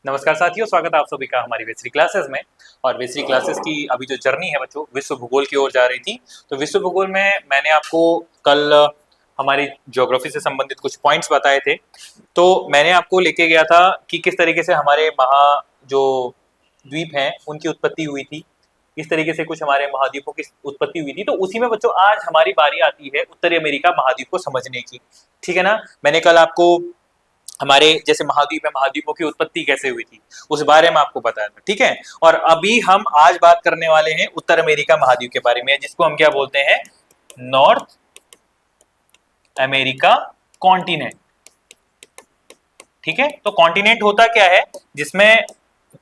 नमस्कार साथियों, स्वागत है आप सभी का हमारी वेसरी क्लासेस में। और वेसरी क्लासेस की अभी जो जर्नी है बच्चों, विश्व भूगोल की ओर जा रही थी। तो विश्व भूगोल में मैंने आपको कल हमारी ज्योग्राफी से संबंधित कुछ पॉइंट्स बताए थे। तो मैंने आपको लेके गया था कि किस तरीके से हमारे जो द्वीप हैं उनकी उत्पत्ति हुई थी, इस तरीके से कुछ हमारे महाद्वीपों की उत्पत्ति हुई थी। तो उसी में बच्चों आज हमारी बारी आती है उत्तरी अमेरिका महाद्वीप को समझने की। ठीक है ना। मैंने कल आपको हमारे जैसे महाद्वीप है, महाद्वीपों की उत्पत्ति कैसे हुई थी उस बारे में आपको बताया था। ठीक है। और अभी हम आज बात करने वाले हैं उत्तर अमेरिका महाद्वीप के बारे में, जिसको हम क्या बोलते हैं, नॉर्थ अमेरिका कॉन्टिनेंट। ठीक है। तो कॉन्टिनेंट होता क्या है, जिसमें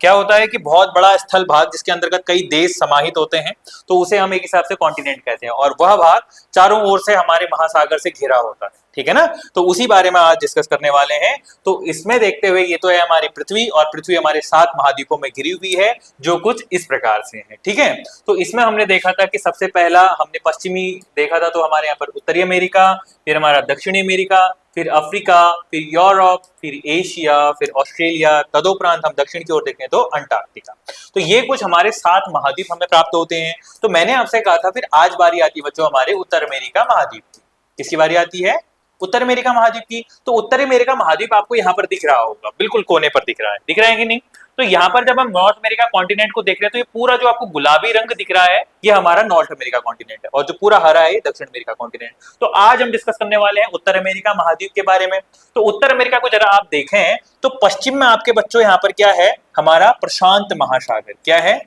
क्या होता है कि बहुत बड़ा स्थल भाग जिसके अंतर्गत कई देश समाहित होते हैं, तो उसे हम एक हिसाब से कॉन्टिनेंट कहते हैं। और वह भाग चारों ओर से हमारे महासागर से घिरा होता है। ठीक है ना। तो उसी बारे में आज डिस्कस करने वाले हैं। तो इसमें देखते हुए ये तो है हमारी पृथ्वी, और पृथ्वी हमारे 7 महाद्वीपों में घिरी हुई है, जो कुछ इस प्रकार से है। ठीक है। तो इसमें हमने देखा था कि सबसे पहला हमने पश्चिमी देखा था, तो हमारे यहाँ पर उत्तरी अमेरिका, फिर हमारा दक्षिणी अमेरिका, फिर अफ्रीका, फिर यूरोप, फिर एशिया, फिर ऑस्ट्रेलिया, तदोपरांत हम दक्षिण की ओर देखें तो अंटार्कटिका। तो ये कुछ हमारे 7 महाद्वीप हमें प्राप्त होते हैं। तो मैंने आपसे कहा था फिर आज बारी आती है बच्चों हमारे उत्तर अमेरिका महाद्वीप की। किसकी बारी आती है? उत्तर अमेरिका महाद्वीप की। तो उत्तर अमेरिका महाद्वीप आपको यहाँ पर दिख रहा होगा, बिल्कुल कोने पर दिख रहा है, दिख रहा है कि नहीं? तो यहाँ पर जब हम नॉर्थ अमेरिका कॉन्टिनेंट को देख रहे हैं, तो ये पूरा जो आपको गुलाबी रंग दिख रहा है, ये हमारा नॉर्थ अमेरिका कॉन्टिनेंट है, और जो पूरा हरा है ये दक्षिण अमेरिका कॉन्टिनेंट। तो आज हम डिस्कस करने वाले हैं उत्तर अमेरिका महाद्वीप के बारे में। तो उत्तर अमेरिका को जरा आप देखें तो पश्चिम में आपके बच्चों यहाँ पर क्या है, हमारा प्रशांत महासागर। क्या है?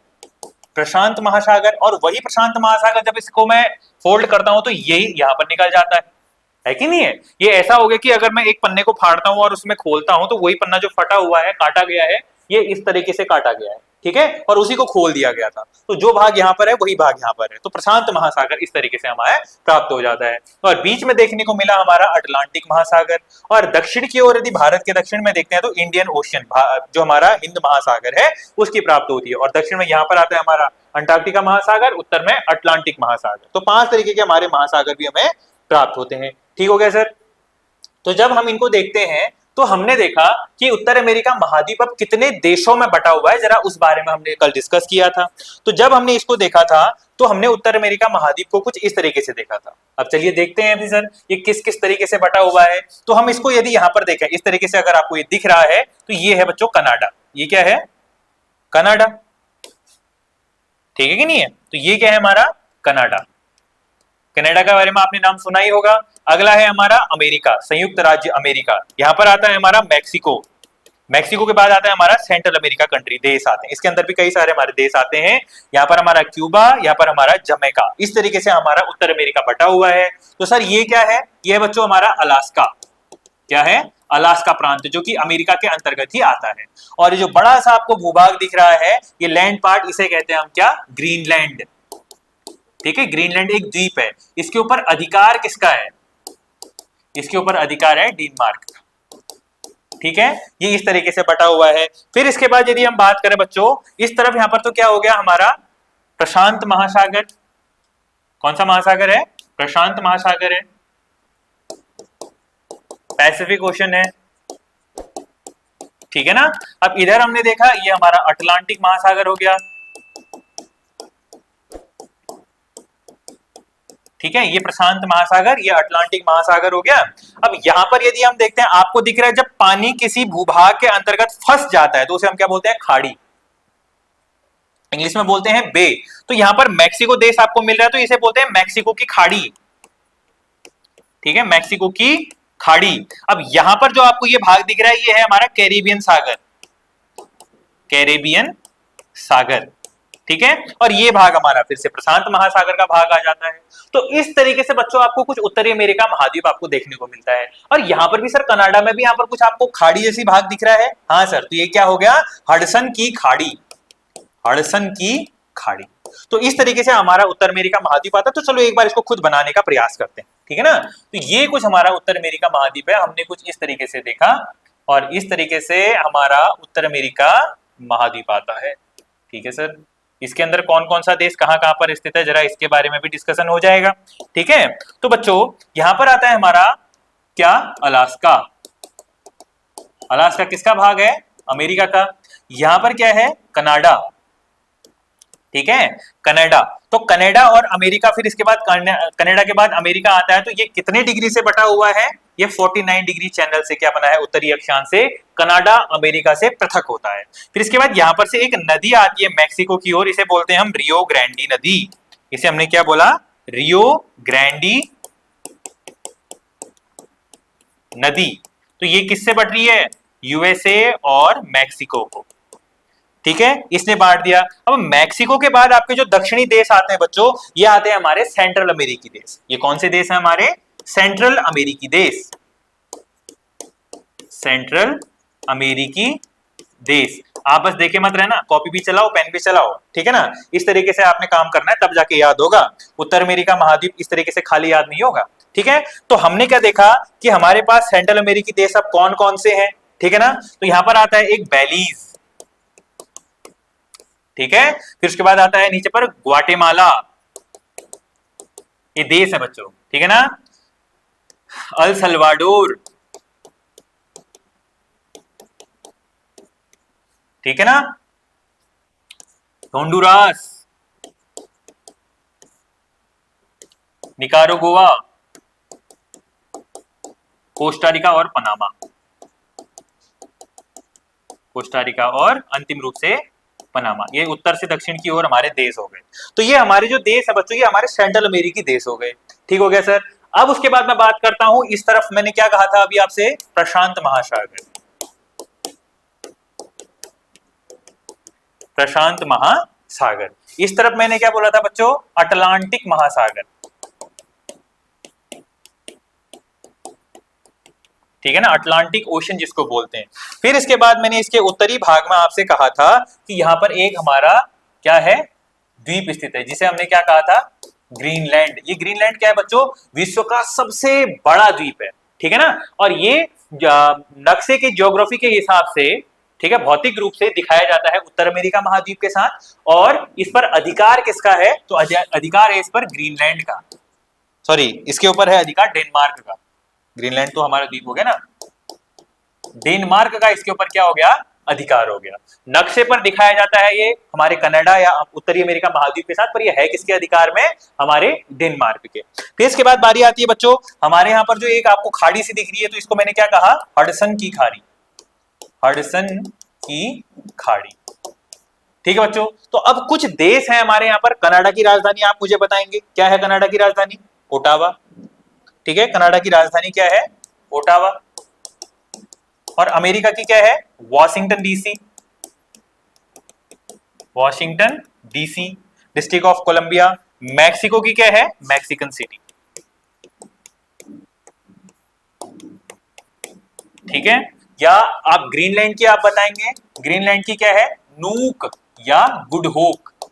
प्रशांत महासागर। और वही प्रशांत महासागर जब इसको मैं फोल्ड करता हूं तो यही यहां पर निकल जाता है कि नहीं है? ये ऐसा हो गया कि अगर मैं एक पन्ने को फाड़ता हूं और उसमें खोलता हूं तो वही पन्ना जो फटा हुआ है, काटा गया है, ये इस तरीके से काटा गया है। ठीक है। और उसी को खोल दिया गया था, तो जो भाग यहाँ पर है वही भाग यहाँ पर है। तो प्रशांत महासागर इस तरीके से हमारा प्राप्त हो जाता है। और बीच में देखने को मिला हमारा अटलांटिक महासागर। और दक्षिण की ओर यदि भारत के दक्षिण में देखते हैं तो इंडियन ओशियन, जो हमारा हिंद महासागर है, उसकी प्राप्त होती है। और दक्षिण में यहाँ पर आता है हमारा अंटार्कटिका महासागर, उत्तर में अटलांटिक महासागर। तो 5 तरीके के हमारे महासागर भी हमें प्राप्त होते हैं। ठीक हो गया सर? तो जब हम इनको देखते हैं तो हमने देखा कि उत्तर अमेरिका महाद्वीप अब कितने देशों में बटा हुआ है, जरा उस बारे में हमने कल डिस्कस किया था। तो जब हमने इसको देखा था तो हमने उत्तर अमेरिका महाद्वीप को कुछ इस तरीके से देखा था। अब चलिए देखते हैं अभी सर ये किस किस तरीके से बटा हुआ है। तो हम इसको यदि यहां पर देखें इस तरीके से, अगर आपको ये दिख रहा है तो ये है बच्चों कनाडा। ये क्या है? कनाडा। ठीक है कि नहीं है? तो ये क्या है हमारा? कनाडा। कनाडा के बारे में आपने नाम सुना ही होगा। अगला है हमारा अमेरिका, संयुक्त राज्य अमेरिका। यहां पर आता है हमारा मैक्सिको। मैक्सिको के बाद आता है हमारा सेंट्रल अमेरिका कंट्री, देश आते हैं। इसके अंदर भी कई सारे हमारे देश आते हैं। यहाँ पर हमारा क्यूबा, यहाँ पर हमारा जमैका। इस तरीके से हमारा उत्तर अमेरिका बटा हुआ है। तो सर ये क्या है? ये है बच्चों हमारा अलास्का। क्या है? अलास्का प्रांत, जो कि अमेरिका के अंतर्गत ही आता है। और ये जो बड़ा सा आपको भूभाग दिख रहा है, ये लैंड पार्ट, इसे कहते हैं हम क्या? ग्रीनलैंड। ठीक है। ग्रीनलैंड एक द्वीप है। इसके ऊपर अधिकार किसका है? इसके ऊपर अधिकार है डेनमार्क का। ठीक है। ये इस तरीके से बटा हुआ है। फिर इसके बाद यदि हम बात करें बच्चों इस तरफ, यहां पर तो क्या हो गया हमारा? प्रशांत महासागर। कौन सा महासागर है? प्रशांत महासागर है। पैसिफिक ओशन है। ठीक है ना। अब इधर हमने देखा ये हमारा अटलांटिक महासागर हो गया। ठीक है। ये प्रशांत महासागर, ये अटलांटिक महासागर हो गया। अब यहां पर यदि हम देखते हैं, आपको दिख रहा है जब पानी किसी भूभाग के अंतर्गत फंस जाता है तो उसे हम क्या बोलते हैं? खाड़ी। इंग्लिश में बोलते हैं बे। तो यहां पर मैक्सिको देश आपको मिल रहा है, तो इसे बोलते हैं मैक्सिको की खाड़ी। ठीक है। मैक्सिको की खाड़ी। अब यहां पर जो आपको ये भाग दिख रहा है, ये है हमारा कैरेबियन सागर। कैरेबियन सागर। ठीक है। और ये भाग हमारा फिर से प्रशांत महासागर का भाग आ जाता है। तो इस तरीके से बच्चों आपको कुछ उत्तरी अमेरिका महाद्वीप आपको देखने को मिलता है। और यहाँ पर भी सर कनाडा में भी यहाँ पर कुछ आपको खाड़ी जैसी भाग दिख रहा है। हाँ सर, तो ये क्या हो गया? हडसन की खाड़ी। हडसन की खाड़ी। तो इस तरीके से हमारा उत्तर अमेरिका महाद्वीप आता है। तो चलो एक बार इसको खुद बनाने का प्रयास करते हैं। ठीक है ना। तो ये कुछ हमारा उत्तर अमेरिका महाद्वीप है, हमने कुछ इस तरीके से देखा, और इस तरीके से हमारा उत्तर अमेरिका महाद्वीप आता है। ठीक है सर। इसके अंदर कौन कौन सा देश कहां कहां पर स्थित है, जरा इसके बारे में भी डिस्कशन हो जाएगा। ठीक है। तो बच्चों यहां पर आता है हमारा क्या? अलास्का। अलास्का किसका भाग है? अमेरिका का। यहां पर क्या है, कनाडा, ठीक है, कनाडा। तो कनाडा और अमेरिका, फिर इसके बाद कनाडा के बाद अमेरिका आता है, तो ये कितने डिग्री से बटा हुआ है, ये 49 डिग्री चैनल से क्या बना है, उत्तरी अक्षांश से कनाडा अमेरिका से पृथक होता है। फिर इसके बाद यहां पर से एक नदी आती है मैक्सिको की ओर, इसे बोलते हैं हम रियो ग्रांडी नदी। इसे हमने क्या बोला, रियो ग्रांडी नदी। तो ये किससे बढ़ रही है, यूएसए और मैक्सिको को, ठीक है, इसने बांट दिया। अब मैक्सिको के बाद आपके जो दक्षिणी देश आते हैं बच्चों, ये आते हैं हमारे सेंट्रल अमेरिकी देश। ये कौन से देश हैं हमारे, सेंट्रल अमेरिकी देश, सेंट्रल अमेरिकी देश। आप बस देखे मत रहना, कॉपी भी चलाओ, पेन भी चलाओ, ठीक है ना, इस तरीके से आपने काम करना है, तब जाके याद होगा। उत्तर अमेरिका महाद्वीप इस तरीके से खाली याद नहीं होगा, ठीक है। तो हमने क्या देखा कि हमारे पास सेंट्रल अमेरिकी देश अब कौन कौन से हैं, ठीक है ना। तो यहां पर आता है एक बेलीज, ठीक है, फिर उसके बाद आता है नीचे पर ग्वाटेमाला, ये देश है बच्चों, ठीक है ना, अल सल्वाडोर, ठीक है ना, होंडुरास, निकारागुआ, कोस्टारिका और पनामा, कोस्टारिका और अंतिम रूप से पनामा। ये उत्तर से दक्षिण की ओर हमारे देश हो गए। तो ये हमारे जो देश है बच्चों, ये हमारे सेंट्रल अमेरिकी देश हो गए, ठीक हो गया सर। अब उसके बाद मैं बात करता हूं इस तरफ, मैंने क्या कहा था अभी आपसे, प्रशांत महासागर, प्रशांत महासागर। इस तरफ मैंने क्या बोला था बच्चों, अटलांटिक महासागर, ठीक है ना, अटलांटिक ओशन जिसको बोलते हैं। फिर इसके बाद मैंने इसके उत्तरी भाग में आपसे कहा था कि यहां पर एक हमारा क्या है, द्वीप स्थित है, जिसे हमने क्या कहा था, ग्रीनलैंड। ये ग्रीनलैंड क्या है बच्चों, विश्व का सबसे बड़ा द्वीप है, ठीक है ना। और ये नक्शे की ज्योग्राफी के हिसाब से, ठीक है, भौतिक रूप से दिखाया जाता है उत्तर अमेरिका महाद्वीप के साथ, और इस पर अधिकार किसका है, तो अधिकार है इस पर ग्रीनलैंड का, सॉरी इसके ऊपर है अधिकार डेनमार्क का। ग्रीनलैंड तो हमारा द्वीप हो गया ना, डेनमार्क का इसके ऊपर क्या हो गया, अधिकार हो गया। नक्शे पर दिखाया जाता है ये हमारे कनाडा या उत्तरी अमेरिका महाद्वीप के साथ, पर ये है किसके अधिकार में, हमारे डेनमार्क के। फिर इसके बाद बारी आती है बच्चों, हमारे यहाँ पर जो एक आपको खाड़ी सी दिख रही है, तो इसको मैंने क्या कहा, हडसन की खाड़ी, हडसन की खाड़ी, ठीक है बच्चों। तो अब कुछ देश हैं हमारे यहाँ पर, कनाडा की राजधानी आप मुझे बताएंगे क्या है, कनाडा की राजधानी ओटावा, ठीक है, कनाडा की राजधानी क्या है, ओटावा। और अमेरिका की क्या है, Washington DC, Washington DC, district of Columbia. Mexico की क्या है, मैक्सिकन सिटी, ठीक है। या आप ग्रीनलैंड की आप बताएंगे, ग्रीनलैंड की क्या है, नूक या गुड होप,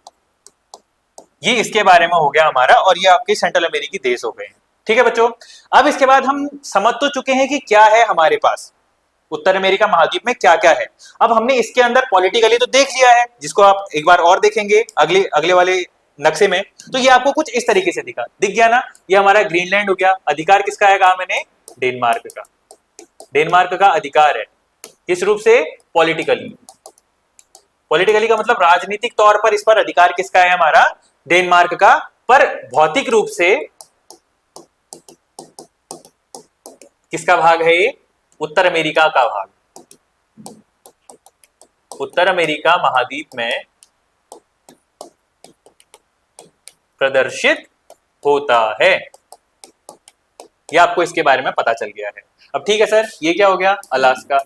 ये इसके बारे में हो गया हमारा, और ये आपके सेंट्रल अमेरिकी देश हो गए, ठीक है बच्चों। अब इसके बाद हम समझ तो चुके हैं कि क्या है हमारे पास उत्तर अमेरिका महाद्वीप में क्या क्या है। अब हमने इसके अंदर पॉलिटिकली तो देख लिया है, जिसको आप एक बार और देखेंगे अगले अगले वाले नक्शे में, तो ये आपको कुछ इस तरीके से दिख गया ना। ये हमारा ग्रीनलैंड हो गया, अधिकार किसका है, कहा मैंने, डेनमार्क का, डेनमार्क का अधिकार है, किस रूप से, पॉलिटिकली। पॉलिटिकली का मतलब राजनीतिक तौर पर इस पर अधिकार किसका है, हमारा डेनमार्क का। पर भौतिक रूप से किसका भाग है ये, उत्तर अमेरिका का भाग, उत्तर अमेरिका महाद्वीप में प्रदर्शित होता है। ये आपको इसके बारे में पता चल गया है। अब ठीक है सर, ये क्या हो गया, अलास्का,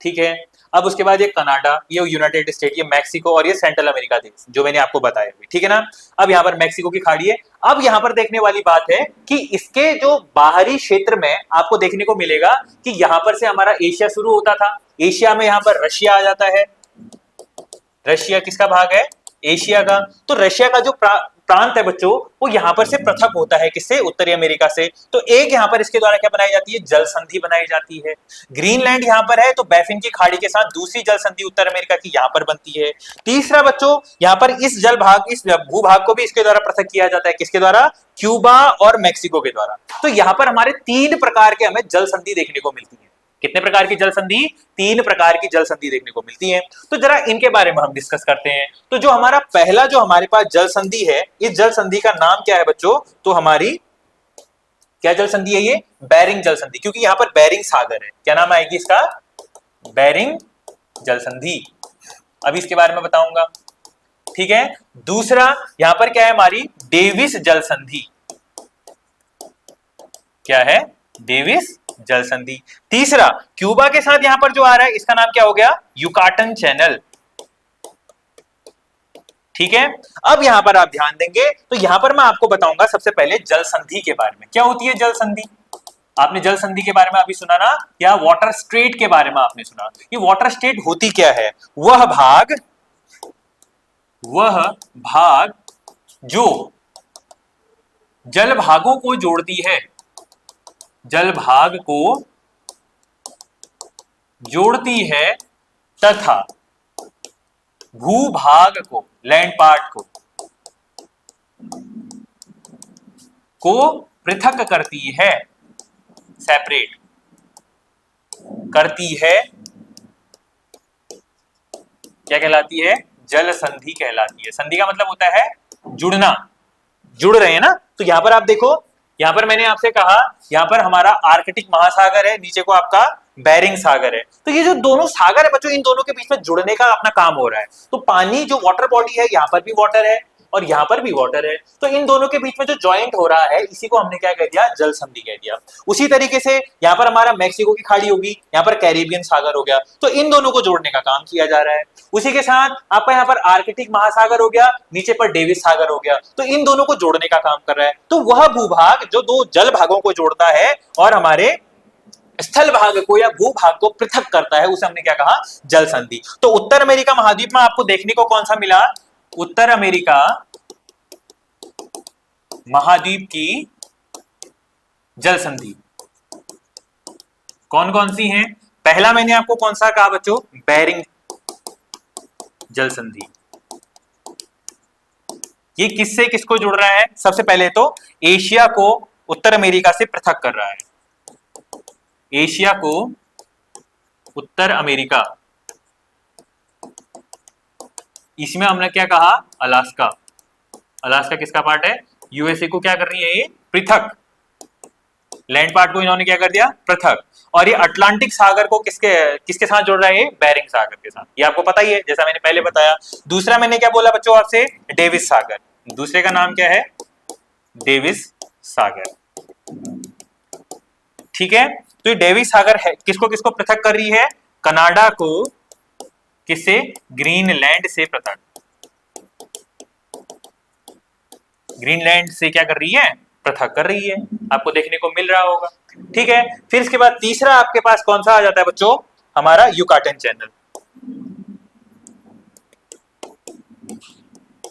ठीक है। अब उसके बाद ये कनाडा, ये यूनाइटेड स्टेट, ये मैक्सिको, और ये सेंट्रल अमेरिका देश जो मैंने आपको बताया, ठीक है ना। अब यहाँ पर मैक्सिको की खाड़ी है। अब यहाँ पर देखने वाली बात है कि इसके जो बाहरी क्षेत्र में आपको देखने को मिलेगा कि यहाँ पर से हमारा एशिया शुरू होता था, एशिया में यहाँ पर रशिया आ जाता है, रशिया किसका भाग है, एशिया का। तो रशिया का जो प्रांत है बच्चों, वो यहां पर से पृथक होता है, किससे, उत्तरी अमेरिका से। तो एक यहां पर इसके द्वारा क्या बनाई जाती है, जल संधि बनाई जाती है। ग्रीनलैंड यहां पर है, तो बैफिन की खाड़ी के साथ दूसरी जल संधि उत्तर अमेरिका की यहां पर बनती है। तीसरा बच्चों, यहां पर इस जल भाग, इस भूभाग को भी इसके द्वारा पृथक किया जाता है, किसके द्वारा, क्यूबा और मैक्सिको के द्वारा। तो यहां पर हमारे तीन प्रकार के हमें जल संधि देखने को मिलती है, कितने प्रकार की जल संधि? 3 प्रकार की जल संधि देखने को मिलती है। तो जरा इनके बारे में हम डिस्कस करते हैं। तो जो हमारा पहला जो हमारे पास जल संधि है, इस जल संधि का नाम क्या है बच्चों? तो हमारी क्या जल संधि है ये? बेरिंग जल संधि, क्योंकि यहां पर बेरिंग सागर है। क्या नाम आएगी इसका? बेरिंग जल संधि। अभी इसके बारे में बताऊंगा, ठीक है। दूसरा यहां पर क्या है हमारी? डेविस जल संधि। क्या है? डेविस जल संधि। तीसरा क्यूबा के साथ यहां पर जो आ रहा है, इसका नाम क्या हो गया? युकाटन चैनल, ठीक है। अब यहां पर आप ध्यान देंगे तो यहां पर मैं आपको बताऊंगा सबसे पहले जल संधि के बारे में। क्या होती है जल संधि? आपने जल संधि के बारे में अभी सुना ना, या वाटर स्ट्रेट के बारे में आपने सुना। ये वाटर स्ट्रेट होती क्या है? वह भाग जो जल भागों को जोड़ती है, जल भाग को जोड़ती है तथा भूभाग को, लैंड पार्ट को पृथक करती है, सेपरेट करती है। क्या कहलाती है? जल संधि कहलाती है। संधि का मतलब होता है जुड़ना, जुड़ रहे हैं ना। तो यहां पर आप देखो, यहां पर मैंने आपसे कहा यहां पर हमारा आर्कटिक महासागर है, नीचे को आपका बेरिंग सागर है। तो ये जो दोनों सागर है बच्चों, इन दोनों के बीच में जुड़ने का अपना काम हो रहा है। तो पानी जो वाटर बॉडी है, यहां पर भी वाटर है और यहां पर भी वाटर है, तो इन दोनों के बीच में जो जॉइंट हो रहा है, इसी को हमने क्या कह दिया? जल संधि कह दिया। उसी तरीके से यहां पर हमारा मैक्सिको की खाड़ी होगी, यहां पर कैरिबियन सागर हो गया, तो इन दोनों को जोड़ने का काम किया जा रहा है। उसी के साथ आपका यहां पर आर्कटिक महासागर हो गया, नीचे पर डेविस सागर हो गया, तो इन दोनों को जोड़ने का काम कर रहा है। तो वह भूभाग जो दो जल भागों को जोड़ता है और हमारे स्थल भाग को या भूभाग को पृथक करता है, उसे हमने क्या कहा? जल संधि। तो उत्तर अमेरिका महाद्वीप में आपको देखने को कौन सा मिला? उत्तर अमेरिका महाद्वीप की जल संधि कौन कौन सी हैं? पहला मैंने आपको कौन सा कहा बच्चों? बेरिंग जल संधि। ये किससे किसको जोड़ रहा है? सबसे पहले तो एशिया को उत्तर अमेरिका से पृथक कर रहा है, एशिया को उत्तर अमेरिका। इसमें हमने क्या कहा? अलास्का। अलास्का किसका पार्ट है? यूएसए को क्या कर रही है ये? पृथक। लैंड पार्ट को इन्होंने क्या कर दिया? पृथक। और ये अटलांटिक सागर को किसके किसके साथ जोड़ रहा है? बेरिंग सागर के साथ। ये आपको पता ही है, जैसा मैंने पहले बताया। दूसरा मैंने क्या बोला बच्चों आपसे? डेविस सागर। दूसरे का नाम क्या है? डेविस सागर, ठीक है। तो ये डेविस सागर है, किसको किसको पृथक कर रही है? कनाडा को किससे? ग्रीनलैंड से पृथक। ग्रीनलैंड से क्या कर रही है? पृथक कर रही है। आपको देखने को मिल रहा होगा, ठीक है। फिर इसके बाद तीसरा आपके पास कौन सा आ जाता है बच्चों? हमारा युकाटन चैनल।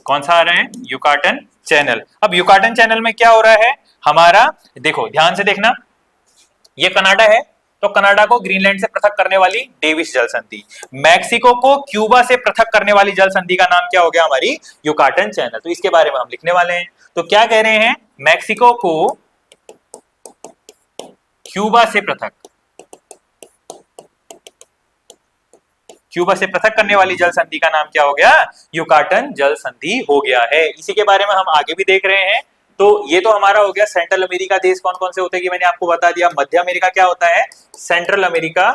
कौन सा आ रहा है? Yucatan channel. अब युकाटन चैनल में क्या हो रहा है हमारा? देखो ध्यान से देखना, ये कनाडा है, तो कनाडा को ग्रीनलैंड से पृथक करने वाली डेविस जल संधि। मैक्सिको को क्यूबा से पृथक करने वाली जल संधि का नाम क्या हो गया? हमारी युकाटन चैनल। तो इसके बारे में हम लिखने वाले हैं। तो क्या कह रहे हैं? मैक्सिको को क्यूबा से पृथक, क्यूबा से पृथक करने वाली जल संधि का नाम क्या हो गया? युकाटन जल संधि हो गया है। इसी के बारे में हम आगे भी देख रहे हैं। तो ये तो हमारा हो गया सेंट्रल अमेरिका देश कौन कौन से होते हैं, मैंने आपको बता दिया। मध्य अमेरिका क्या होता है? सेंट्रल अमेरिका,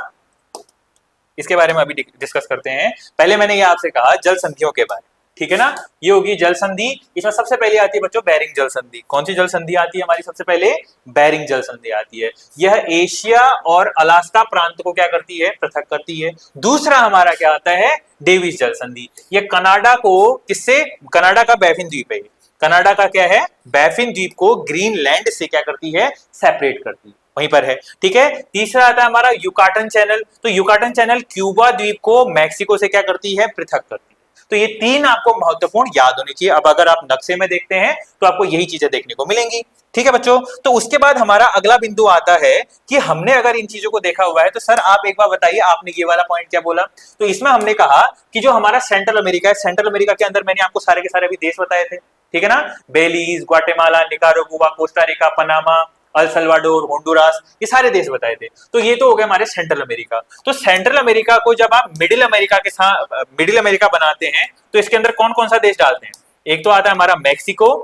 इसके बारे में अभी डिस्कस करते हैं। पहले मैंने ये आपसे कहा जल संधियों के बारे, ठीक है ना। ये होगी जल संधि। इसमें सबसे पहले आती है बच्चों बेरिंग जल संधि। कौन सी जल संधि आती है हमारी? सबसे पहले बेरिंग जल संधि आती है। यह एशिया और अलास्का प्रांत को क्या करती है? पृथक करती है। दूसरा हमारा क्या आता है? डेविस जल संधि। यह कनाडा को किससे? कनाडा का बैफिन द्वीप है, कनाडा का क्या है? बैफिन द्वीप को ग्रीनलैंड से क्या करती है? सेपरेट करती है, वहीं पर है, ठीक है। तीसरा आता है हमारा युकाटन चैनल। तो युकाटन चैनल क्यूबा द्वीप को मैक्सिको से क्या करती है? पृथक करती है। तो ये तीन आपको महत्वपूर्ण याद होनी चाहिए। अब अगर आप नक्शे में देखते हैं तो आपको यही चीजें देखने को मिलेंगी, ठीक है बच्चों। तो उसके बाद हमारा अगला बिंदु आता है कि हमने अगर इन चीजों को देखा हुआ है तो सर आप एक बार बताइए, आपने ये वाला पॉइंट क्या बोला? तो इसमें हमने कहा कि जो हमारा सेंट्रल अमेरिका है, सेंट्रल अमेरिका के अंदर मैंने आपको सारे के सारे भी देश बताए थे, ठीक है ना। Belize, Guatemala, Nicaragua, Costa Rica, Panama, El Salvador, Honduras, ये सारे देश बताए थे। तो ये तो हो गए हमारे सेंट्रल अमेरिका। तो सेंट्रल अमेरिका को जब आप मिडिल अमेरिका के साथ मिडिल अमेरिका बनाते हैं तो इसके अंदर कौन कौन सा देश डालते हैं? एक तो आता है हमारा मैक्सिको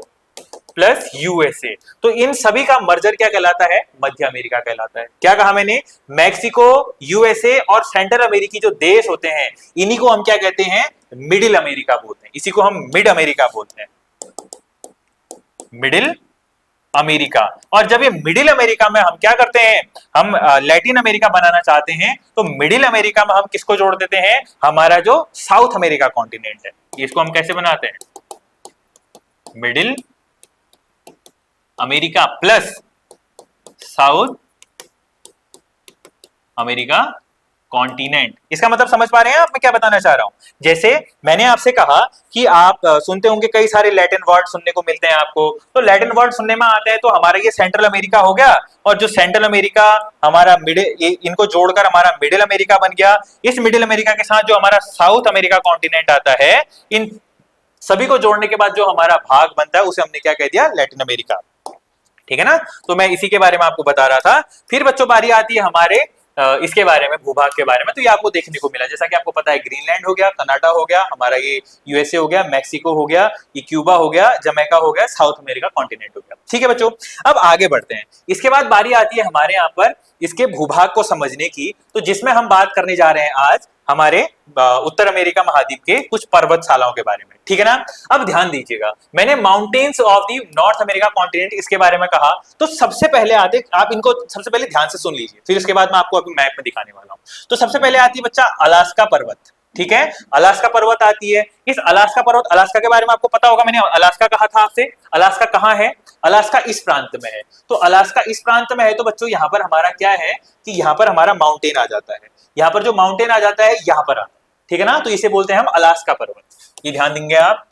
प्लस यूएसए। तो इन सभी का मर्जर क्या कहलाता है? मध्य अमेरिका कहलाता है। क्या कहा मैंने? मैक्सिको, यूएसए और सेंट्रल अमेरिकी जो देश होते हैं इन्हीं को हम क्या कहते हैं? मिडिल अमेरिका बोलते हैं। इसी को हम मिड अमेरिका बोलते हैं, मिडिल अमेरिका। और जब ये मिडिल अमेरिका में हम क्या करते हैं, हम लैटिन अमेरिका बनाना चाहते हैं, तो मिडिल अमेरिका में हम किसको जोड़ देते हैं? हमारा जो साउथ अमेरिका कॉन्टिनेंट है, इसको हम कैसे बनाते हैं? Middle America plus south America continent. इसका मतलब समझ पा रहे हैं आप मैं क्या बताना चाह रहा हूं? जैसे मैंने आपसे कहा कि आप सुनते होंगे कई सारे लैटिन वर्ड सुनने को मिलते हैं आपको, तो लैटिन वर्ड सुनने में आता है तो हमारा ये सेंट्रल अमेरिका हो गया, और जो सेंट्रल अमेरिका हमारा मिडिल, इनको जोड़कर हमारा मिडिल अमेरिका बन गया। इस मिडिल अमेरिका के साथ जो हमारा साउथ अमेरिका कॉन्टिनेंट आता है, इन सभी को जोड़ने के बाद जो हमारा भाग बनता है उसे हमने क्या कह दिया? Latin America. ठीक है ना? तो मैं इसी के बारे में आपको बता रहा था। फिर बच्चों बारी आती है हमारे इसके बारे में, भूभाग के बारे में। तो ये आपको देखने को मिला, जैसा कि आपको पता है ग्रीनलैंड हो गया, कनाडा हो गया, हमारा ये यूएसए हो गया, मैक्सिको हो गया, ये क्यूबा हो गया, जमैका हो गया, साउथ अमेरिका कॉन्टिनेंट हो गया। ठीक है बच्चों, अब आगे बढ़ते हैं। इसके बाद बारी आती है हमारे यहाँ पर इसके भूभाग को समझने की, तो जिसमें हम बात करने जा रहे हैं आज हमारे उत्तर अमेरिका महाद्वीप के कुछ पर्वतशालाओं के बारे में। ठीक है ना? अब ध्यान दीजिएगा, मैंने mountains of the north America continent इसके बारे में कहा, तो सबसे पहले आते, आप इनको सबसे पहले ध्यान से सुन लीजिए, फिर इसके बाद मैं आपको अभी मैप में दिखाने वाला हूं। तो सबसे पहले आती है बच्चा अलास्का पर्वत। ठीक है, अलास्का पर्वत आती है। इस अलास्का पर्वत, अलास्का के बारे में आपको पता होगा, मैंने अलास्का कहा था आपसे। अलास्का कहाँ है? अलास्का इस प्रांत में है। तो अलास्का इस प्रांत में है, तो बच्चों यहाँ पर हमारा क्या है कि यहाँ पर हमारा माउंटेन आ जाता है। यहाँ पर जो माउंटेन आ जाता है यहाँ पर आता है। ठीक है ना? तो इसे बोलते हैं हम अलास्का पर्वत। ये ध्यान देंगे आप,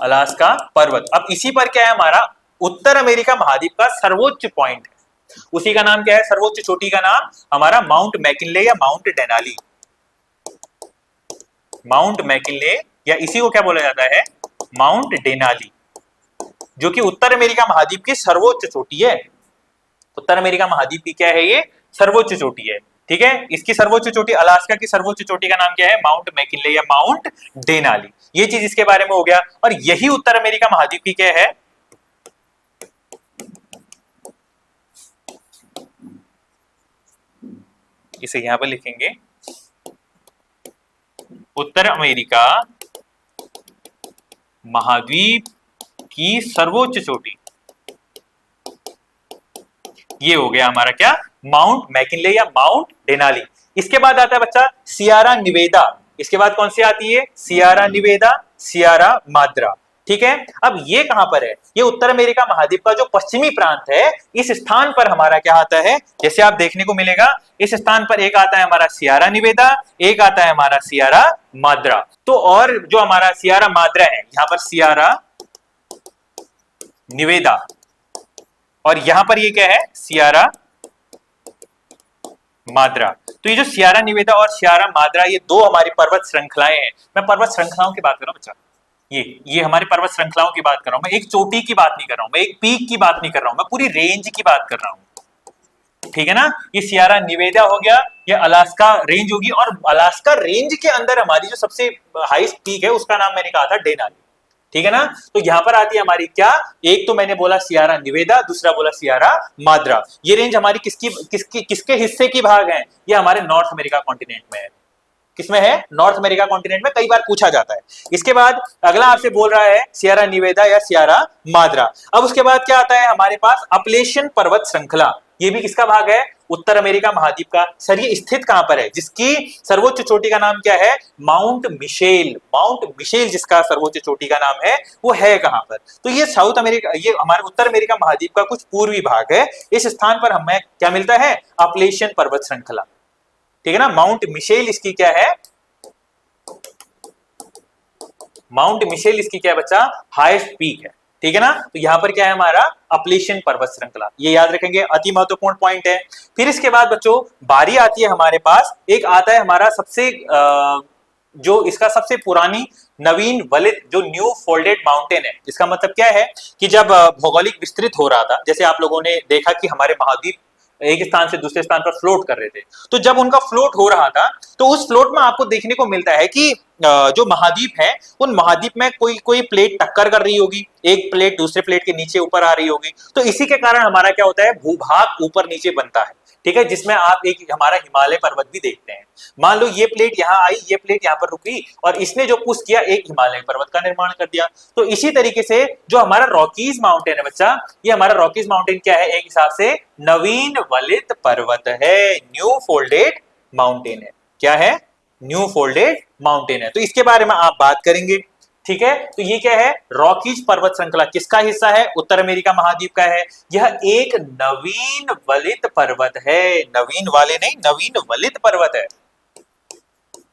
अलास्का पर्वत। अब इसी पर क्या है, हमारा उत्तर अमेरिका महाद्वीप का सर्वोच्च पॉइंट है। उसी का नाम क्या है? सर्वोच्च चोटी का नाम हमारा माउंट मैकिनले या माउंट डेनाली। माउंट मैकिनले या इसी को क्या बोला जाता है? माउंट डेनाली, जो कि उत्तर अमेरिका महाद्वीप की सर्वोच्च चोटी है। उत्तर अमेरिका महाद्वीप की क्या है? ये सर्वोच्च चोटी है। ठीक है, इसकी सर्वोच्च चोटी, अलास्का की सर्वोच्च चोटी का नाम क्या है? माउंट मैकिनले या माउंट डेनाली। ये चीज इसके बारे में हो गया। और यही उत्तर अमेरिका महाद्वीप की क्या है? इसे यहां पर लिखेंगे, उत्तर अमेरिका महाद्वीप की सर्वोच्च चोटी। ये हो गया हमारा क्या? माउंट मैकिनले या माउंट डेनाली। इसके बाद आता है बच्चा सियारा निवेदा। इसके बाद कौन सी आती है? Sierra Nevada, Sierra Madre. ठीक है, अब ये कहां पर है? ये उत्तर अमेरिका महाद्वीप का जो पश्चिमी प्रांत है, इस स्थान पर हमारा क्या आता है? जैसे आप देखने को मिलेगा, इस स्थान पर एक आता है हमारा सियारा निवेदा, एक आता है हमारा सियारा माद्रा। तो और जो हमारा सियारा माद्रा है, यहां पर सियारा निवेदा, और यहां पर ये क्या है? सियारा माद्रा। तो ये जो सियारा निवेदा और सियारा माद्रा, ये दो हमारी पर्वत श्रृंखलाएं हैं। मैं पर्वत श्रृंखलाओं की बात कर रहा हूं बच्चा, ये हमारी पर्वत श्रृंखलाओं की बात कर रहा हूं। मैं एक चोटी की बात नहीं कर रहा हूं, मैं एक पीक की बात नहीं कर रहा हूं, मैं पूरी रेंज की बात कर रहा हूं। ठीक है ना? ये सियारा निवेदा हो गया, ये अलास्का रेंज होगी, और अलास्का रेंज के अंदर हमारी जो सबसे हाईएस्ट पीक है उसका नाम मैंने कहा था डेनाली। ठीक है ना? तो यहां पर आती है हमारी क्या? एक तो मैंने बोला सियारा निवेदा, दूसरा बोला सियारा माद्रा। ये रेंज हमारी किसके हिस्से की भाग है? ये हमारे नॉर्थ अमेरिका कॉन्टिनेंट में है। किसमें है? नॉर्थ अमेरिका कॉन्टिनेंट में, कई बार पूछा जाता है। इसके बाद अगला आपसे बोल रहा है सियारा निवेदा या सियारा माद्रा। अब उसके बाद क्या आता है हमारे पास? अपलेशियन पर्वत श्रृंखला। ये भी किसका भाग है? उत्तर अमेरिका महाद्वीप का। सर ये स्थित कहां पर है? जिसकी सर्वोच्च चोटी का नाम क्या है? Mount Michel. माउंट मिशेल जिसका सर्वोच्च चोटी का नाम है, वो है कहां पर? तो ये साउथ अमेरिका, ये हमारे उत्तर अमेरिका महाद्वीप का कुछ पूर्वी भाग है। इस स्थान पर हमें क्या मिलता है? अपलेशियन पर्वत श्रृंखला। ठीक है ना? माउंट मिशेल इसकी क्या है? माउंट मिशेल इसकी क्या है बच्चा? हाईएस्ट पीक है। ठीक है ना? तो यहां पर क्या है हमारा? अपलेशियन पर्वत श्रृंखला। ये याद रखेंगे, अति महत्वपूर्ण पॉइंट है। फिर इसके बाद बच्चों बारी आती है हमारे पास, एक आता है हमारा सबसे जो इसका सबसे पुरानी नवीन वलित जो न्यू फोल्डेड माउंटेन है, इसका मतलब क्या है कि जब भौगोलिक विस्तृत हो रहा था, जैसे आप लोगों ने देखा कि हमारे महाद्वीप एक स्थान से दूसरे स्थान पर फ्लोट कर रहे थे, तो जब उनका फ्लोट हो रहा था तो उस फ्लोट में आपको देखने को मिलता है कि जो महाद्वीप है उन महाद्वीप में कोई कोई प्लेट टक्कर कर रही होगी, एक प्लेट दूसरे प्लेट के नीचे ऊपर आ रही होगी, तो इसी के कारण हमारा क्या होता है, भूभाग ऊपर नीचे बनता है। ठीक है, जिसमें आप एक हमारा हिमालय पर्वत भी देखते हैं। मान लो ये प्लेट यहाँ आई, ये प्लेट यहाँ पर रुकी और इसने जो पुश किया एक हिमालय पर्वत का निर्माण कर दिया। तो इसी तरीके से जो हमारा रॉकीज माउंटेन है बच्चा, ये हमारा रॉकीज माउंटेन क्या है, एक हिसाब से नवीन वलित पर्वत है, न्यू फोल्डेड माउंटेन है। क्या है, न्यू फोल्डेड माउंटेन है। तो इसके बारे में आप बात करेंगे। ठीक है, तो ये क्या है, रॉकीज पर्वत श्रृंखला किसका हिस्सा है, उत्तर अमेरिका महाद्वीप का है। यह एक नवीन वलित पर्वत है, नवीन वाले नहीं, नवीन वलित पर्वत है।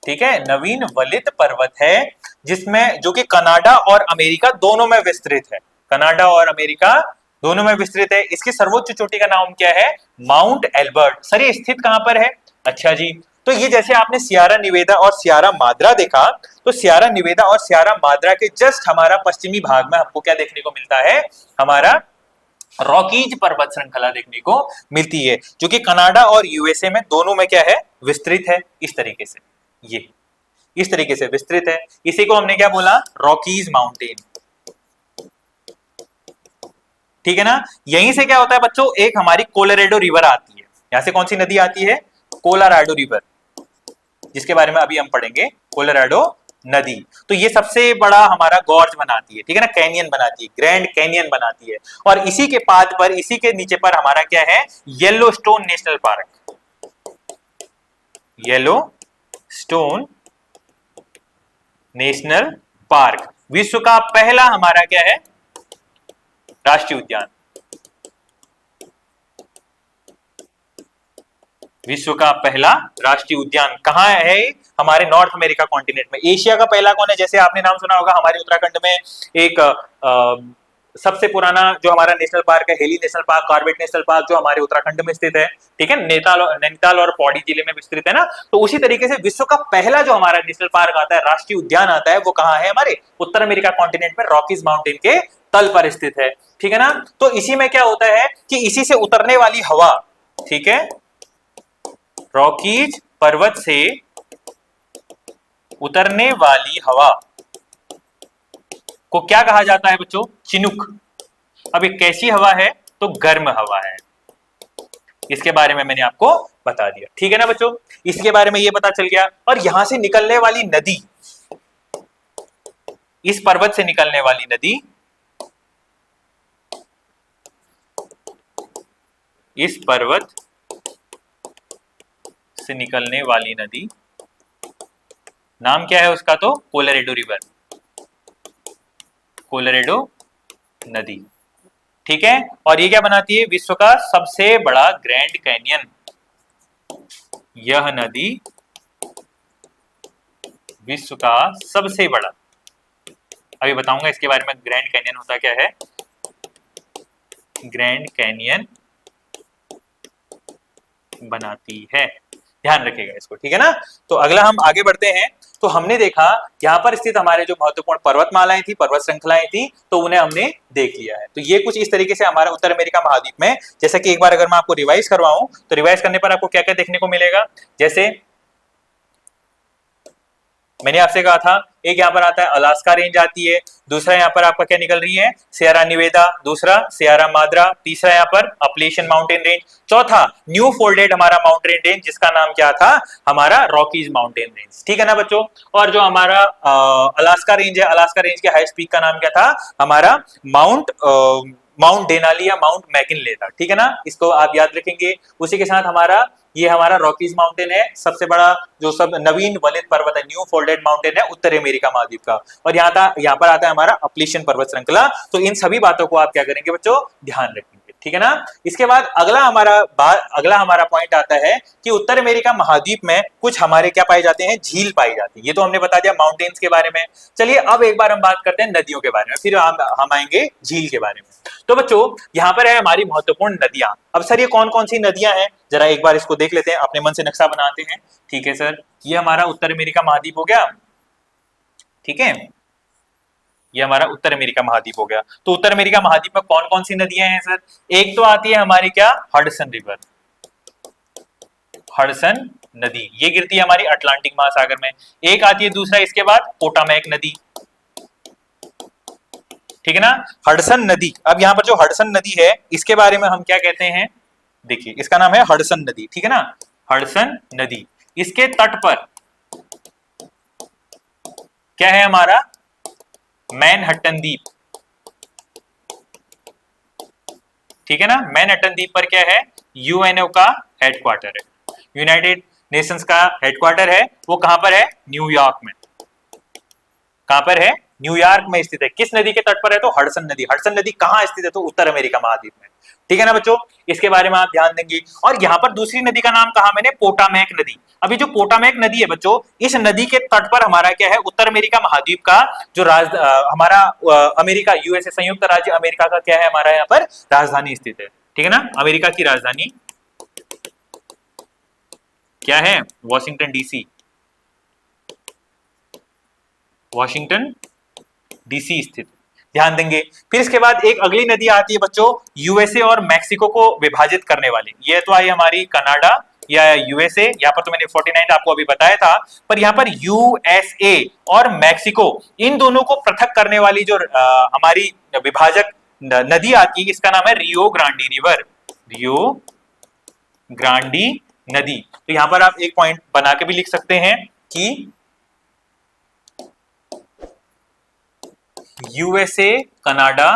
ठीक है, नवीन वलित पर्वत है जिसमें जो कि कनाडा और अमेरिका दोनों में विस्तृत है, कनाडा और अमेरिका दोनों में विस्तृत है। इसकी सर्वोच्च चोटी का नाम क्या है, माउंट एल्बर्ट। सर ये स्थित कहां पर है, अच्छा जी, तो ये जैसे आपने सियारा निवेदा और सियारा माद्रा देखा, तो सियारा निवेदा और सियारा माद्रा के जस्ट हमारा पश्चिमी भाग में आपको क्या देखने को मिलता है, हमारा रॉकीज पर्वत श्रृंखला देखने को मिलती है, जो कि कनाडा और यूएसए में दोनों में क्या है, विस्तृत है। इस तरीके से ये इस तरीके से विस्तृत है। इसी को हमने क्या बोला, रॉकीज माउंटेन। ठीक है ना, यहीं से क्या होता है बच्चों, एक हमारी कोलोराडो रिवर आती है। यहां से कौन सी नदी आती है, कोलोराडो रिवर, जिसके बारे में अभी हम पढ़ेंगे, कोलोराडो नदी। तो ये सबसे बड़ा हमारा गॉर्ज बनाती है, ठीक है ना, कैनियन बनाती है, ग्रैंड कैनियन बनाती है। और इसी के पाद पर, इसी के नीचे पर हमारा क्या है, Yellowstone national park. Yellowstone national park विश्व का पहला हमारा क्या है, राष्ट्रीय उद्यान। विश्व का पहला राष्ट्रीय उद्यान कहां है, हमारे नॉर्थ अमेरिका कॉन्टिनेंट में। एशिया का पहला कौन है, जैसे आपने नाम सुना होगा, हमारे उत्तराखंड में एक सबसे पुराना जो हमारा नेशनल पार्क है, heli national park, Corbett national park, जो हमारे उत्तराखंड में स्थित है। ठीक है, नैनीताल और पौड़ी जिले में विस्तृत है ना। तो उसी तरीके से विश्व का पहला जो हमारा नेशनल पार्क आता है, राष्ट्रीय उद्यान आता है, वो कहां है, हमारे उत्तर अमेरिका कॉन्टिनेंट में, रॉकीज माउंटेन के तल पर स्थित है। ठीक है ना, तो इसी में क्या होता है कि इसी से उतरने वाली हवा, ठीक है, रॉकीज पर्वत से उतरने वाली हवा को क्या कहा जाता है बच्चों, चिनुक। अब एक कैसी हवा है, तो गर्म हवा है। इसके बारे में मैंने आपको बता दिया। ठीक है ना बच्चों, इसके बारे में ये पता चल गया। और यहां से निकलने वाली नदी, इस पर्वत से निकलने वाली नदी, इस पर्वत से निकलने वाली नदी, नाम क्या है उसका, तो कोलोराडो रिवर, कोलोराडो नदी। ठीक है, और ये क्या बनाती है, विश्व का सबसे बड़ा ग्रैंड कैनियन। यह नदी विश्व का सबसे बड़ा, अभी बताऊंगा इसके बारे में, ग्रैंड कैनियन होता क्या है, ग्रैंड कैनियन बनाती है, ध्यान रखिएगा इसको। ठीक है ना, तो अगला हम आगे बढ़ते हैं। तो हमने देखा यहाँ पर स्थित हमारे जो महत्वपूर्ण पर्वतमालाएं थी, पर्वत श्रृंखलाएं थी, तो उन्हें हमने देख लिया है। तो ये कुछ इस तरीके से हमारा उत्तर अमेरिका महाद्वीप में, जैसा कि एक बार अगर मैं आपको रिवाइज करवाऊं, तो रिवाइज करने पर आपको क्या क्या देखने को मिलेगा। जैसे मैंने आपसे कहा था, एक यहाँ पर आता है अलास्का रेंज आती है, दूसरा यहाँ पर आपका क्या निकल रही है, सियारा निवेदा, दूसरा सियारा माद्रा, तीसरा यहाँ पर अपलेशियन माउंटेन रेंज, चौथा न्यू फोल्डेड हमारा माउंटेन रेंज, जिसका नाम क्या था, हमारा रॉकीज माउंटेन रेंज। ठीक है ना बच्चों, और जो हमारा अलास्का रेंज है, अलास्का रेंज के हाईएस्ट पीक का नाम क्या था, हमारा माउंट डेनाली या माउंट मैकिनले था। ठीक है ना, इसको आप याद रखेंगे। उसी के साथ हमारा ये हमारा रॉकीज माउंटेन है, सबसे बड़ा जो सब नवीन वलित पर्वत है, न्यू फोल्डेड माउंटेन है उत्तरी अमेरिका महाद्वीप का। और यहाँ पर आता है हमारा अपलेशियन पर्वत श्रृंखला। तो इन सभी बातों को आप क्या करेंगे बच्चों, ध्यान रखेंगे। ठीक है ना, इसके बाद अगला हमारा पॉइंट आता है कि उत्तर अमेरिका महाद्वीप में कुछ हमारे क्या पाए जाते हैं, झील पाई जाती है। ये तो हमने बता दिया माउंटेन्स के बारे में। चलिए अब एक बार हम बात करते हैं नदियों के बारे में, फिर हम आएंगे झील के बारे में। तो बच्चों यहाँ पर है हमारी महत्वपूर्ण नदियां। अब सर ये कौन कौन सी नदियां हैं, जरा एक बार इसको देख लेते हैं, अपने मन से नक्शा बनाते हैं। ठीक है सर, ये हमारा उत्तर अमेरिका महाद्वीप हो गया, ठीक है, ये हमारा उत्तर अमेरिका महाद्वीप हो गया। तो उत्तर अमेरिका महाद्वीप में कौन कौन सी नदियां हैं सर? एक तो आती है हमारी क्या, हडसन रिवर, हडसन नदी, ये गिरती है हमारी अटलांटिक महासागर में। एक आती है दूसरा इसके बाद पोटामैक नदी, ठीक है ना, हडसन नदी। अब यहाँ पर जो हडसन नदी है इसके बारे में हम क्या कहते हैं, देखिए इसका नाम है हडसन नदी, ठीक है ना, हडसन नदी। इसके तट पर क्या है हमारा, मैनहट्टन द्वीप, ठीक है ना, मैनहट्टन द्वीप पर क्या है, यूएनओ का हेडक्वार्टर है, यूनाइटेड नेशंस का हेडक्वार्टर है, वो कहां पर है, न्यूयॉर्क में। कहां पर है, न्यूयॉर्क में स्थित है। किस नदी के तट पर है, तो हडसन नदी। हडसन नदी कहां स्थित है, तो उत्तर अमेरिका महाद्वीप में, ठीक है ना बच्चों, इसके बारे में आप ध्यान देंगे। और यहाँ पर दूसरी नदी का नाम कहा मैंने, पोटामैक नदी। अभी जो पोटामैक नदी है बच्चों, इस नदी के तट पर हमारा क्या है, उत्तर अमेरिका महाद्वीप का जो हमारा अमेरिका, यूएसए, संयुक्त राज्य अमेरिका का क्या है हमारा यहाँ पर राजधानी स्थित है, ठीक है ना, अमेरिका की राजधानी क्या है, वॉशिंगटन डीसी, वॉशिंगटन डीसी स्थित, ध्यान देंगे। फिर इसके बाद एक अगली नदी आती है बच्चों, यूएसए और मैक्सिको को विभाजित करने वाली। ये तो आई हमारी कनाडा या यूएसए, यहाँ पर तो मैंने 49 आपको अभी बताया था, पर यहाँ पर यूएसए और मैक्सिको, इन दोनों को पृथक करने वाली जो हमारी विभाजक नदी आती है, इसका नाम है रियो ग्रांडी रिवर, रियो ग्रांडी नदी। तो यहाँ पर आप एक पॉइंट बना के भी लिख सकते हैं कि यूएसए कनाडा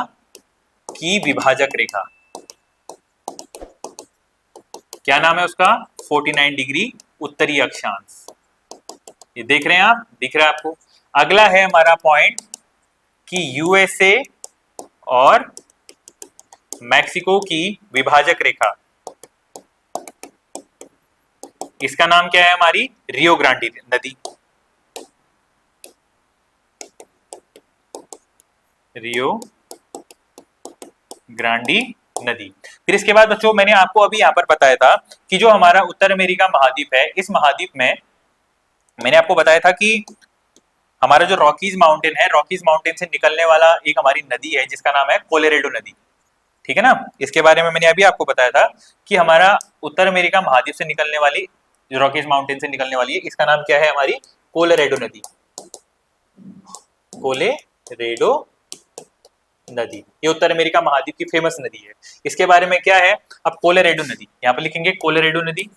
की विभाजक रेखा, क्या नाम है उसका, 49 डिग्री उत्तरी अक्षांश। ये देख रहे हैं आप, दिख रहा है आपको। अगला है हमारा पॉइंट कि यूएसए और मैक्सिको की विभाजक रेखा, इसका नाम क्या है हमारी, रियो ग्रांडी नदी, रियो ग्रांडी नदी। फिर इसके बाद बच्चों मैंने आपको अभी यहां पर बताया था कि जो हमारा उत्तर अमेरिका महाद्वीप है, इस महाद्वीप में मैंने आपको बताया था कि हमारा जो रॉकीज माउंटेन है, रॉकीज माउंटेन से निकलने वाला एक हमारी नदी है जिसका नाम है कोलोराडो नदी, ठीक है ना। इसके बारे में मैंने अभी आपको बताया था कि हमारा उत्तर अमेरिका महाद्वीप से निकलने वाली, जो रॉकीज माउंटेन से निकलने वाली है, इसका नाम क्या है हमारी, कोलोराडो नदी, कोलोराडो नदी। ये उत्तर अमेरिका महाद्वीप की फेमस नदी है। इसके बारे में क्या है, अब कोलोराडो नदी यहां पर लिखेंगे, कोलोराडो नदी।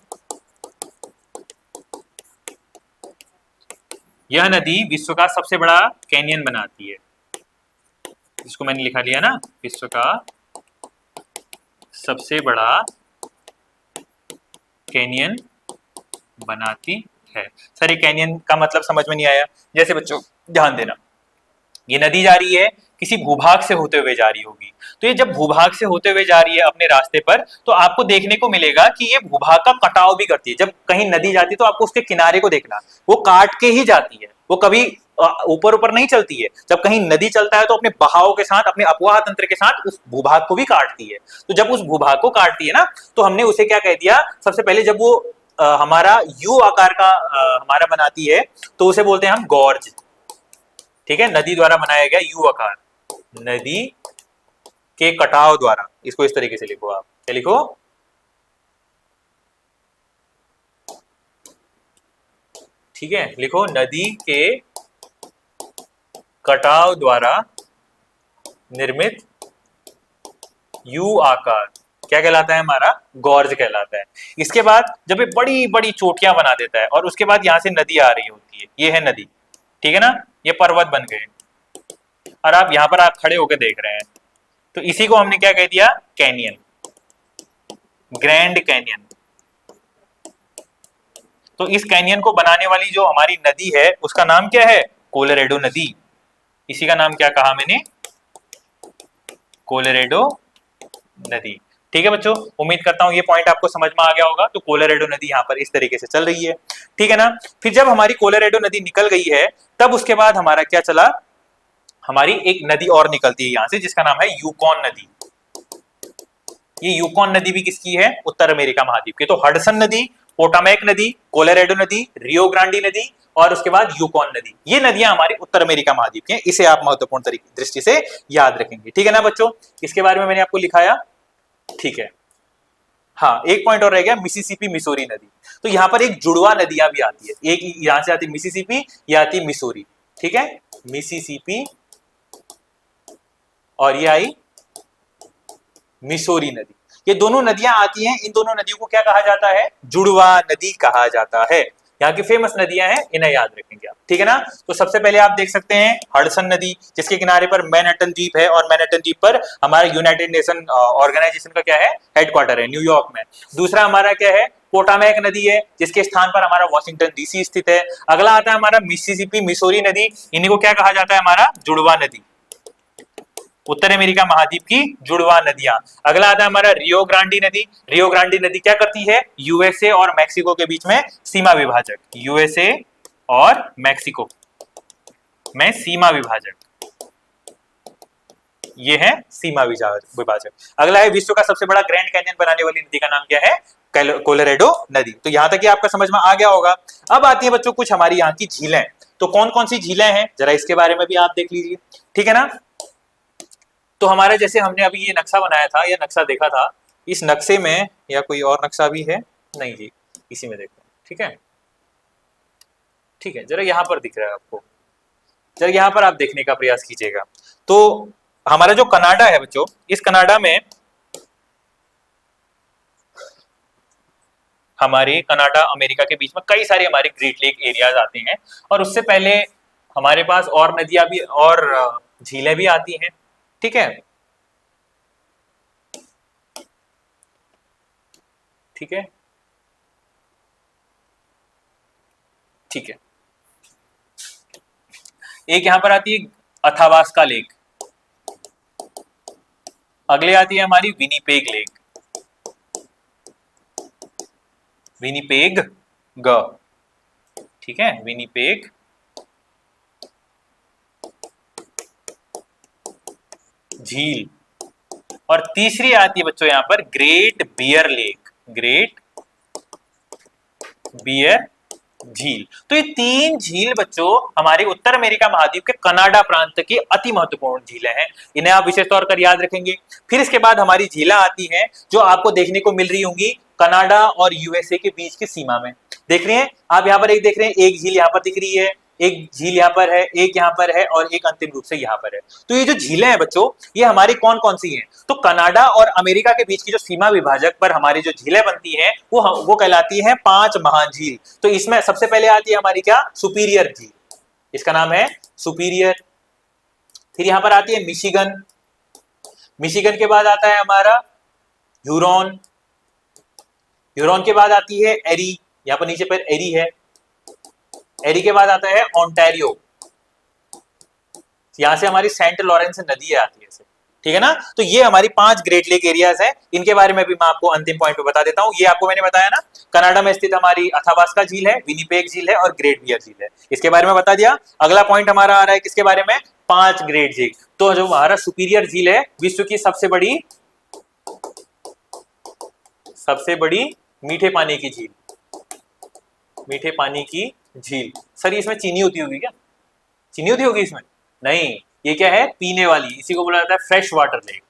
यह नदी विश्व का सबसे बड़ा कैनियन बनाती है, इसको मैंने लिखा लिया ना, विश्व का सबसे बड़ा कैनियन बनाती है। सर ये कैनियन का मतलब समझ में नहीं आया। जैसे बच्चों ध्यान देना, ये नदी जा रही है, किसी भूभाग से होते हुए जा रही होगी, तो ये जब भूभाग से होते हुए जा रही है अपने रास्ते पर, तो आपको देखने को मिलेगा कि ये भूभाग का कटाव भी करती है। जब कहीं नदी जाती है तो आपको उसके किनारे को देखना, वो काट के ही जाती है, वो कभी ऊपर ऊपर नहीं चलती है। जब कहीं नदी चलता है तो अपने बहाव के साथ, अपने अपवाह तंत्र के साथ उस भूभाग को भी काटती है। तो जब उस भूभाग को काटती है ना, तो हमने उसे क्या कह दिया, सबसे पहले जब वो हमारा यू आकार का हमारा बनाती है, तो उसे बोलते हैं हम गॉर्ज, ठीक है, नदी द्वारा बनाया गया यू आकार, नदी के कटाव द्वारा। इसको इस तरीके से लिखो, आप क्या लिखो, ठीक है, लिखो नदी के कटाव द्वारा निर्मित यू आकार क्या कहलाता है हमारा, गॉर्ज कहलाता है। इसके बाद जब ये बड़ी बड़ी चोटियां बना देता है और उसके बाद यहां से नदी आ रही होती है, ये है नदी, ठीक है ना, ये पर्वत बन गए और आप यहां पर आप खड़े होकर देख रहे हैं, तो इसी को हमने क्या कह दिया, कैनियन, ग्रैंड कैनियन। तो इस कैनियन को बनाने वाली जो हमारी नदी है उसका नाम क्या है, कोलोराडो नदी। इसी का नाम क्या कहा मैंने, कोलोराडो नदी। ठीक है बच्चों, उम्मीद करता हूं ये पॉइंट आपको समझ में आ गया होगा। तो कोलोराडो नदी यहाँ पर इस तरीके से चल रही है, ठीक है ना। फिर जब हमारी कोलोराडो नदी निकल गई है, तब उसके बाद हमारा क्या चला, हमारी एक नदी और निकलती है यहां से जिसका नाम है यूकॉन नदी। ये यूकॉन नदी भी किसकी है, उत्तर अमेरिका महाद्वीप की। तो हडसन नदी, पोटामेक नदी, कोलोराडो नदी, रियो ग्रांडी नदी और उसके बाद यूकॉन नदी। ये नदियां हमारी उत्तर अमेरिका महाद्वीप की हैं। इसे आप महत्वपूर्ण तरीके दृष्टि से याद रखेंगे, ठीक है ना बच्चों। इसके बारे में मैंने आपको लिखाया, ठीक है। हाँ, एक पॉइंट और रह गया, मिसिसिपी मिसोरी नदी। तो यहाँ पर एक जुड़वा नदियां भी आती है, एक यहां से आती है मिसिसिपी, ये आती है मिसोरी, ठीक है, मिसिसिपी और ये आई मिसोरी नदी। ये दोनों नदियां आती हैं, इन दोनों नदियों को क्या कहा जाता है, जुड़वा नदी कहा जाता है। यहाँ की फेमस नदियां हैं, इन्हें याद रखेंगे आप, ठीक है ना। तो सबसे पहले आप देख सकते हैं हडसन नदी, जिसके किनारे पर मैनहट्टन द्वीप है और मैनहट्टन द्वीप पर हमारा यूनाइटेड नेशन ऑर्गेनाइजेशन का क्या है, हेडक्वार्टर है, न्यूयॉर्क में। दूसरा हमारा क्या है, पोटामेक नदी है, जिसके स्थान पर हमारा वॉशिंगटन डीसी स्थित है। अगला आता है हमारा मिसिसिपी मिसोरी नदी, इन्हीं को क्या कहा जाता है, हमारा जुड़वा नदी, उत्तर अमेरिका महाद्वीप की जुड़वा नदियां। अगला आता है हमारा रियो ग्रांडी नदी। रियो ग्रांडी नदी क्या करती है, यूएसए और मैक्सिको के बीच में सीमा विभाजक, यूएसए और मैक्सिको में सीमा विभाजक, ये है सीमा विभाजक। अगला है विश्व का सबसे बड़ा ग्रैंड कैनियन बनाने वाली नदी का नाम क्या है, कोलोराडो नदी। तो यहां तक कि आपका समझ में आ गया होगा। अब आती है बच्चों कुछ हमारी यहाँ की झीलें। तो कौन कौन सी झीलें हैं, जरा इसके बारे में भी आप देख लीजिए, ठीक है ना। तो हमारे जैसे हमने अभी ये नक्शा बनाया था, ये नक्शा देखा था, इस नक्शे में या कोई और नक्शा भी है, नहीं जी, इसी में देखते हैं, ठीक है, ठीक है। जरा यहाँ पर दिख रहा है आपको, जरा यहाँ पर आप देखने का प्रयास कीजिएगा। तो हमारा जो कनाडा है बच्चों, इस कनाडा में हमारे कनाडा अमेरिका के बीच में कई सारे हमारे ग्रेट लेक एरियाज आते हैं, और उससे पहले हमारे पास और नदियां भी और झीलें भी आती हैं, ठीक है, ठीक है, ठीक है। एक यहां पर आती है अथावास्का लेक, अगले आती है हमारी विनीपेग लेक, विनीपेग ग, ठीक है, विनीपेग झील। और तीसरी आती है बच्चों यहां पर Great Bear Lake, Great Bear झील। तो ये तीन झील बच्चों हमारे उत्तर अमेरिका महाद्वीप के कनाडा प्रांत की अति महत्वपूर्ण झीलें हैं, इन्हें आप विशेष तौर पर याद रखेंगे। फिर इसके बाद हमारी झीलें आती हैं जो आपको देखने को मिल रही होंगी कनाडा और यूएसए के बीच की सीमा में। देख रहे हैं आप यहाँ पर, एक देख रहे हैं, एक झील यहाँ पर दिख रही है, एक झील यहाँ पर है, एक यहाँ पर है और एक अंतिम रूप से यहाँ पर है। तो ये जो झीलें हैं बच्चों, ये हमारी कौन कौन सी हैं, तो कनाडा और अमेरिका के बीच की जो सीमा विभाजक पर हमारी जो झीलें बनती हैं वो कहलाती हैं पांच महान झील। तो इसमें सबसे पहले आती है हमारी क्या, सुपीरियर झील, इसका नाम है सुपीरियर। फिर यहाँ पर आती है मिशिगन, मिशिगन के बाद आता है हमारा ह्यूरॉन, ह्यूरॉन के बाद आती है एरी, यहाँ पर नीचे पर एरी है, एरी के बाद आता है ओंटारियो, यहां से हमारी सेंट लॉरेंस नदी आती है, ठीक है ना। तो ये हमारी पांच ग्रेट लेक एरियाज हैं, इनके बारे में भी मैं आपको अंतिम पॉइंट पे बता देता हूं। ये आपको मैंने बताया ना, कनाडा में स्थित हमारी अथावास्का झील है, विनीपेग झील है और ग्रेट बियर झील है, इसके बारे में बता दिया। अगला पॉइंट हमारा आ रहा है किसके बारे में, पांच ग्रेट झील। तो जो हमारा सुपीरियर झील है, विश्व की सबसे बड़ी मीठे पानी की झील, मीठे पानी की झील। सर इसमें चीनी होती होगी क्या, चीनी होती होगी इसमें, नहीं, ये क्या है, पीने वाली, इसी को बोला जाता है fresh water lake,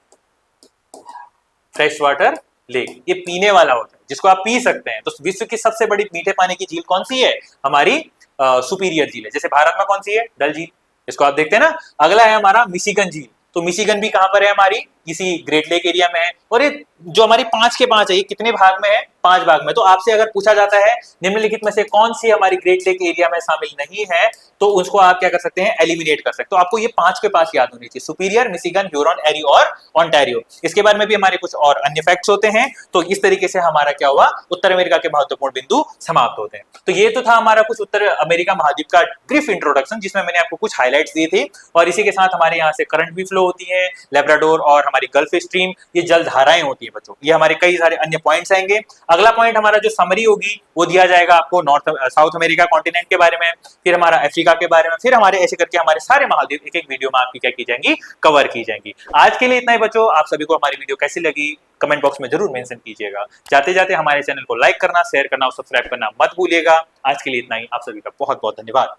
fresh water lake, ये पीने वाला होता है जिसको आप पी सकते हैं। तो विश्व की सबसे बड़ी मीठे पानी की झील कौन सी है, हमारी सुपीरियर झील है। जैसे भारत में कौन सी है, डल झील, इसको आप देखते हैं ना। अगला है हमारा मिशिगन झील, तो मिशिगन भी कहां पर है, हमारी किसी ग्रेट लेक एरिया में है। और ये जो हमारी पांच के पांच है, ये कितने भाग में है, पांच भाग में। तो आपसे अगर पूछा जाता है निम्नलिखित में से कौन सी हमारी ग्रेट लेक एरिया में शामिल नहीं है, तो उसको आप क्या कर सकते हैं, एलिमिनेट कर सकते हैं। तो आपको ये पांच के पांच याद होनी चाहिए, सुपीरियर, मिशिगन, ह्यूरॉन, एरी और ओंटारियो। इसके बारे में भी हमारे कुछ और अन्य फैक्ट्स होते हैं। तो इस तरीके से हमारा क्या हुआ, उत्तर अमेरिका के महत्वपूर्ण बिंदु समाप्त होते हैं। तो ये तो था हमारा कुछ उत्तर अमेरिका महाद्वीप का ब्रीफ इंट्रोडक्शन, जिसमें मैंने आपको कुछ हाईलाइट्स दिए थे। और इसी के साथ हमारे यहाँ से करंट भी फ्लो होती है, लेब्राडोर और हमारी गल्फ स्ट्रीम, ये जल धाराएं होती है बच्चों। ये हमारे कई सारे अन्य पॉइंट्स आएंगे। अगला पॉइंट हमारा जो समरी होगी वो दिया जाएगा आपको नॉर्थ साउथ अमेरिका कॉन्टिनेंट के बारे में, फिर हमारा अफ्रीका के बारे में, फिर हमारे ऐसे करके हमारे सारे महाद्वीप एक एक वीडियो में आपकी क्या की जाएंगी, कवर की जाएंगी। आज के लिए इतना ही बच्चों। आप सभी को हमारी वीडियो कैसी लगी कमेंट बॉक्स में जरूर मेंशन कीजिएगा। जाते जाते हमारे चैनल को लाइक करना, शेयर करना और सब्सक्राइब करना मत भूलिएगा। आज के लिए इतना ही। आप सभी का बहुत बहुत धन्यवाद।